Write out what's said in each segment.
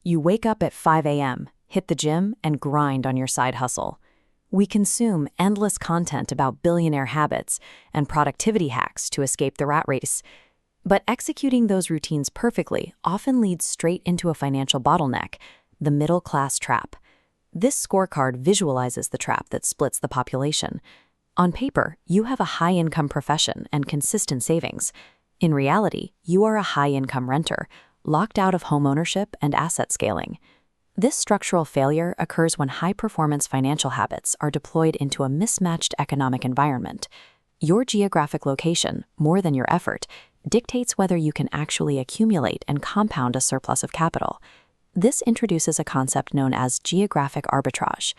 You wake up at 5 a.m., hit the gym, and grind on your side hustle. We consume endless content about billionaire habits and productivity hacks to escape the rat race. But executing those routines perfectly often leads straight into a financial bottleneck, the middle class trap. This scorecard visualizes the trap that splits the population. On paper, you have a high-income profession and consistent savings. In reality, you are a high-income renter, locked out of homeownership and asset scaling. This structural failure occurs when high-performance financial habits are deployed into a mismatched economic environment. Your geographic location, more than your effort, dictates whether you can actually accumulate and compound a surplus of capital. This introduces a concept known as geographic arbitrage.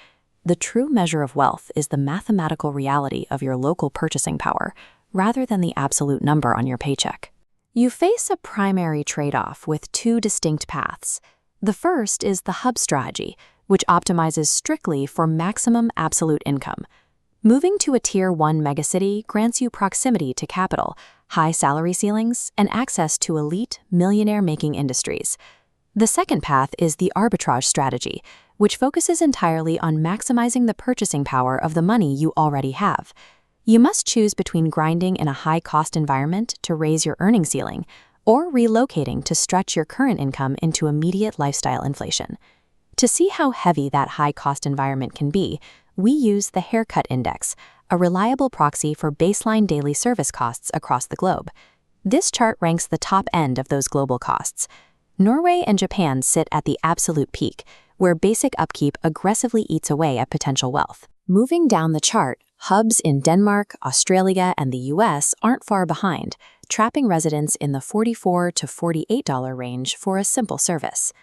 The true measure of wealth is the mathematical reality of your local purchasing power, rather than the absolute number on your paycheck. You face a primary trade-off with two distinct paths. The first is the hub strategy, which optimizes strictly for maximum absolute income. Moving to a Tier 1 megacity grants you proximity to capital, high salary ceilings, and access to elite, millionaire-making industries. The second path is the arbitrage strategy, which focuses entirely on maximizing the purchasing power of the money you already have. You must choose between grinding in a high-cost environment to raise your earning ceiling or relocating to stretch your current income into immediate lifestyle inflation. To see how heavy that high-cost environment can be, we use the Haircut Index, a reliable proxy for baseline daily service costs across the globe. This chart ranks the top end of those global costs. Norway and Japan sit at the absolute peak, where basic upkeep aggressively eats away at potential wealth. Moving down the chart, hubs in Denmark, Australia, and the US aren't far behind, trapping residents in the $44 to $48 range for a simple service.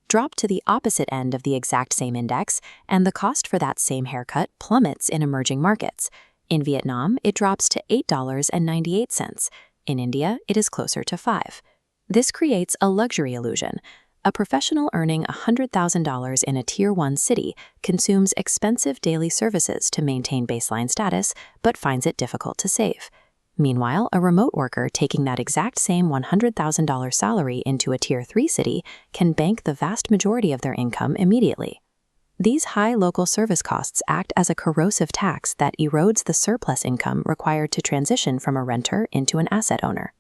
Drop to the opposite end of the exact same index, and the cost for that same haircut plummets in emerging markets. In Vietnam, it drops to $8.98. In India, it is closer to $5. This creates a luxury illusion. A professional earning $100,000 in a Tier 1 city consumes expensive daily services to maintain baseline status, but finds it difficult to save. Meanwhile, a remote worker taking that exact same $100,000 salary into a Tier 3 city can bank the vast majority of their income immediately. These high local service costs act as a corrosive tax that erodes the surplus income required to transition from a renter into an asset owner.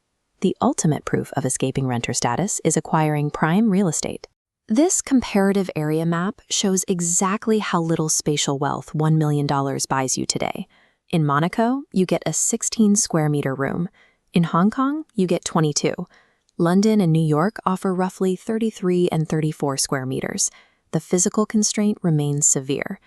The ultimate proof of escaping renter status is acquiring prime real estate. This comparative area map shows exactly how little spatial wealth $1 million buys you today. In Monaco, you get a 16 square meter room. In Hong Kong, you get 22. London and New York offer roughly 33 and 34 square meters. The physical constraint remains severe.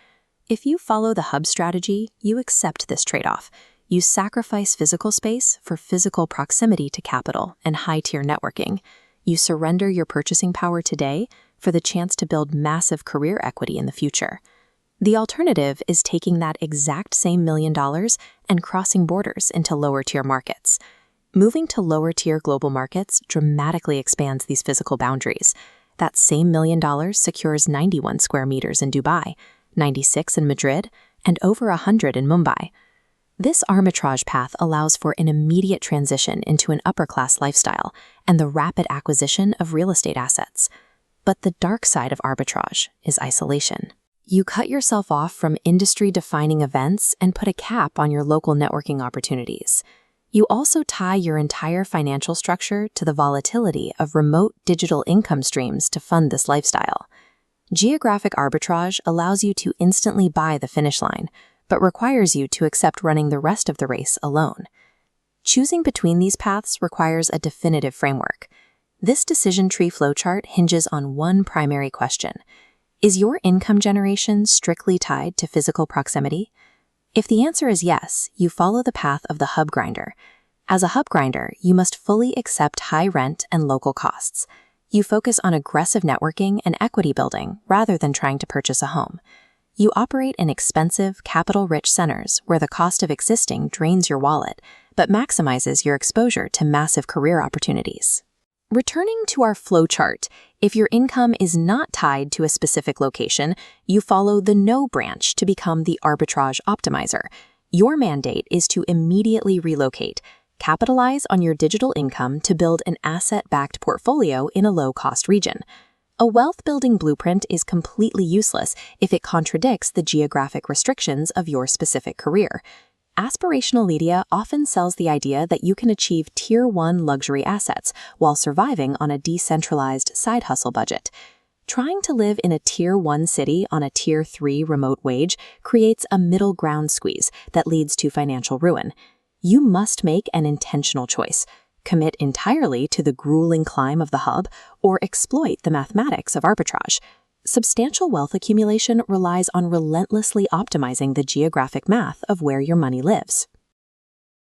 If you follow the hub strategy, you accept this trade-off. You sacrifice physical space for physical proximity to capital and high-tier networking. You surrender your purchasing power today for the chance to build massive career equity in the future. The alternative is taking that exact same $1 million and crossing borders into lower-tier markets. Moving to lower-tier global markets dramatically expands these physical boundaries. That same $1 million secures 91 square meters in Dubai, 96 in Madrid, and over 100 in Mumbai. This arbitrage path allows for an immediate transition into an upper-class lifestyle and the rapid acquisition of real estate assets. But the dark side of arbitrage is isolation. You cut yourself off from industry-defining events and put a cap on your local networking opportunities. You also tie your entire financial structure to the volatility of remote digital income streams to fund this lifestyle. Geographic arbitrage allows you to instantly buy the finish line, but requires you to accept running the rest of the race alone. Choosing between these paths requires a definitive framework. This decision tree flowchart hinges on one primary question. Is your income generation strictly tied to physical proximity? If the answer is yes, you follow the path of the hub grinder. As a hub grinder, you must fully accept high rent and local costs. You focus on aggressive networking and equity building rather than trying to purchase a home. You operate in expensive, capital-rich centers where the cost of existing drains your wallet, but maximizes your exposure to massive career opportunities. Returning to our flowchart, if your income is not tied to a specific location, you follow the no branch to become the arbitrage optimizer. Your mandate is to immediately relocate, capitalize on your digital income to build an asset-backed portfolio in a low-cost region. A wealth-building blueprint is completely useless if it contradicts the geographic restrictions of your specific career. Aspirational media often sells the idea that you can achieve Tier 1 luxury assets while surviving on a decentralized side hustle budget. Trying to live in a Tier 1 city on a Tier 3 remote wage creates a middle ground squeeze that leads to financial ruin. You must make an intentional choice. Commit entirely to the grueling climb of the hub or exploit the mathematics of arbitrage. Substantial wealth accumulation relies on relentlessly optimizing the geographic math of where your money lives.